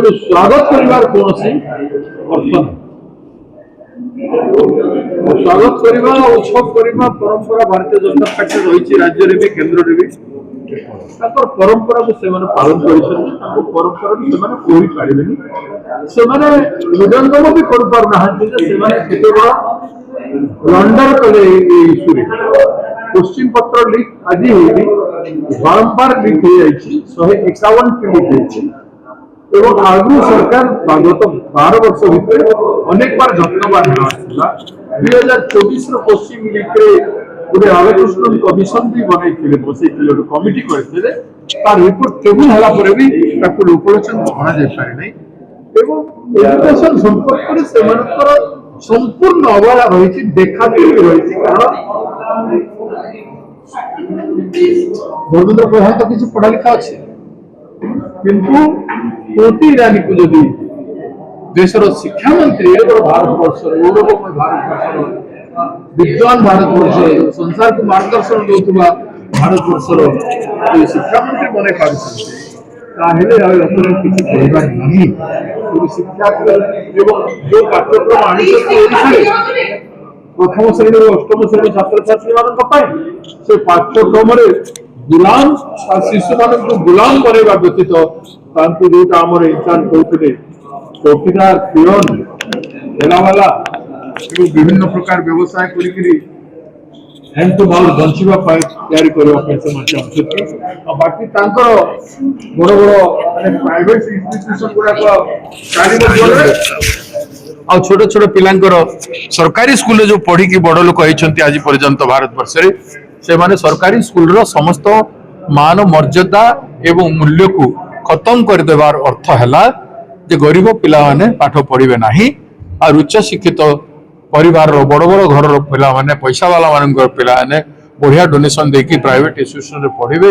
तेणु स्वागत कर कौन अर्थ नहीं। स्वागत करवा उत्सव करवा परंपरा भारतीय जनता पार्टी रही राज्य में भी केन्द्र में भी परंपरा को पालन कर परंपरा कोई पारे से हृदयंगम भी कर पारना लंडन कले इश्यू क्वेश्चन पत्र लीक आज बारंबार लीक हो 151 लीक एवं आगु सरकार गत 12 वर्ष भितर अनेक बार जत्नवान 2024 पश्चिम लीग्रे गोटे राधाकृष्णन कमिशन भी बनई बसई कमिटी करते रिपोर्ट टेबुल है भी लोकलोचन अणा पारे नहीं एजुकेशन संपर्क से संपूर्ण अवहेला रही देखा रही कारण धर्मेंद्र प्रधान तो किसी पढ़ा लिखा अच्छे किंतु स्मृति ईरानी को जदि देशर शिक्षा मंत्री भारतवर्ष गौरवमय भारतवर्ष विद्वान भारतवर्ष संसार को मार्गदर्शन देउथुबा भारतवर्षर शिक्षा मंत्री बने शिक्षा जो पाठ्यक्रम आनी प्रथम श्रेणी अष्टम श्रेणी छात्र छात्री मान से पाठ्यक्रम गुलाम शिशु मान गुलाम बनवा व्यतीत जोटा आम इंचार्ज कहते चौकीदार पियन ठेलावाला विभिन्न प्रकार व्यवसाय कर हैंड टू माउथ बंचापी चाहते बाकी बड़ बड़ प्राइवेट इंस्टीट्यूशन गुड़ाक छोट छोट पिलांकर सरकारी स्कूल जो पढ़ी बड़ लोक होती आज पर्यंत भारत वर्ष से माने सरकारी स्कूल रो समस्त मान मर्यादा एवं मूल्य को खत्म कर देवार अर्थ है जे गरीब पिला माने पाठ पढ़िबे नाही और उच्च शिक्षित परिवार रो बड़ बड़ घर रो पिला माने पैसा वाला मानकर पिला माने बढ़िया डोनेशन देकी प्राइवेट इंस्टीट्यूशन रे पढ़िबे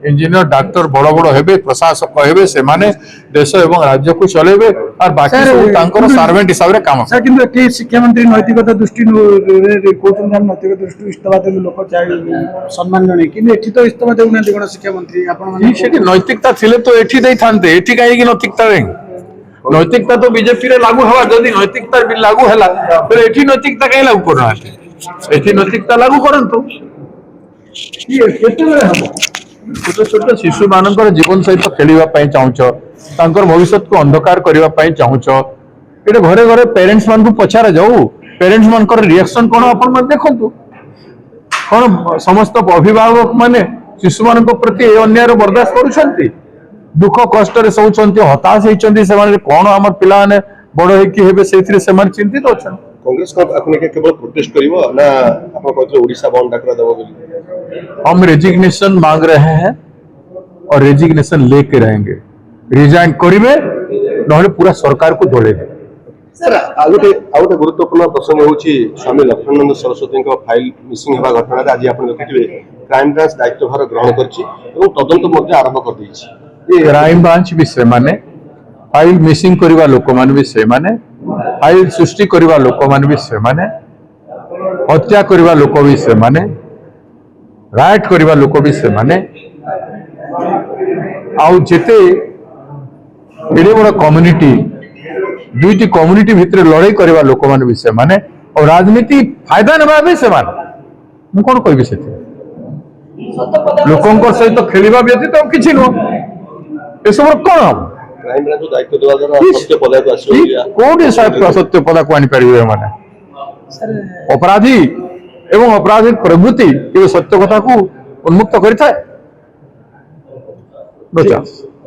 इंजीनियर डॉक्टर बड़ बड़ हेबे प्रशासक हेबे से माने देश एवं राज्य को चलेबे और बाकी सब तांकर सर्वेंट हिसाब रे काम सर किंतु के शिक्षा मंत्री नैतिकता दृष्टि कोचन जान नैतिकता दृष्टि इस्तफा दे लोक चाहे सम्मान जणे कि एठी तो इस्तफा देउ ना कोन शिक्षा मंत्री आपण माने सेठी नैतिकता थिले तो एठी देई थानते एठी काहे कि नैतिकता रे नैतिकता तो बीजेपी रे लागू हवा जदी नैतिकता भी लागू हैला फिर एठी नैतिकता काहे लागू करना है एठी नैतिकता लागू करंतु ये केते बेले हबो छोट छोट शिशु मानकर जीवन सहित खेलवाई चाहूच भविष्य को अंधकार करने चाहूच ये घरे घरे पेरेंट्स मान को पचार जाऊ पेरेंट्स मान रिएक्शन कौन आप देखु कौन समस्त अभिभावक माने शिशु मान प्रति अन्याय बर्दाश्त करुँच दुख कष्ट सहते हताश होती कौन आम पिला बड़ हो चिंतित अच्छा कांग्रेस केवल प्रोटेस्ट करिवो ना आपण कहते ओडिशा बंद डाकरा देबो बोली हम रेजिग्नेशन मांग रहे हैं और रेजिग्नेशन लेके रहेंगे रिजाइन करिवे नहले पूरा सरकार को दौड़ेंगे सर आउटे गुरुत्वपूर्ण प्रसंग होची स्वामी लक्ष्मणानंद सरस्वती को फाइल मिसिंग हेबा घटना रे आज आपण देखिथिबे क्राइम ब्रांच दायित्वभार ग्रहण करछि एवं तदंत मध्ये आरंभ कर दैछि क्राइम ब्रांच भी से माने फाइल मिसिंग करवा लोक मान भी से माने फाइल सृष्टि करवा लोक मान भी से माने हत्या करवा लोक भी से माने राइट करवा लोक भी से माने आउ जेते एडे बड़ कम्युनिटी दुईटी कम्युनिटी भितर लड़ाई करवा लोक मान भी से माने और राजनीति फायदा नबा भी से माने मु कोन कहबी से लोकंकर सहित खेलिबा व्यतीत तो किछि नो ए सब कोन क्राइम ब्रांच दायित्व देवा द्वारा सत्य पदार्थ आसी कोडी सत्य पदार्थ को आनी परिबे माने अपराधी एवं अपराधी प्रवृत्ति ये सत्य कथा को उन्मुक्त करता है।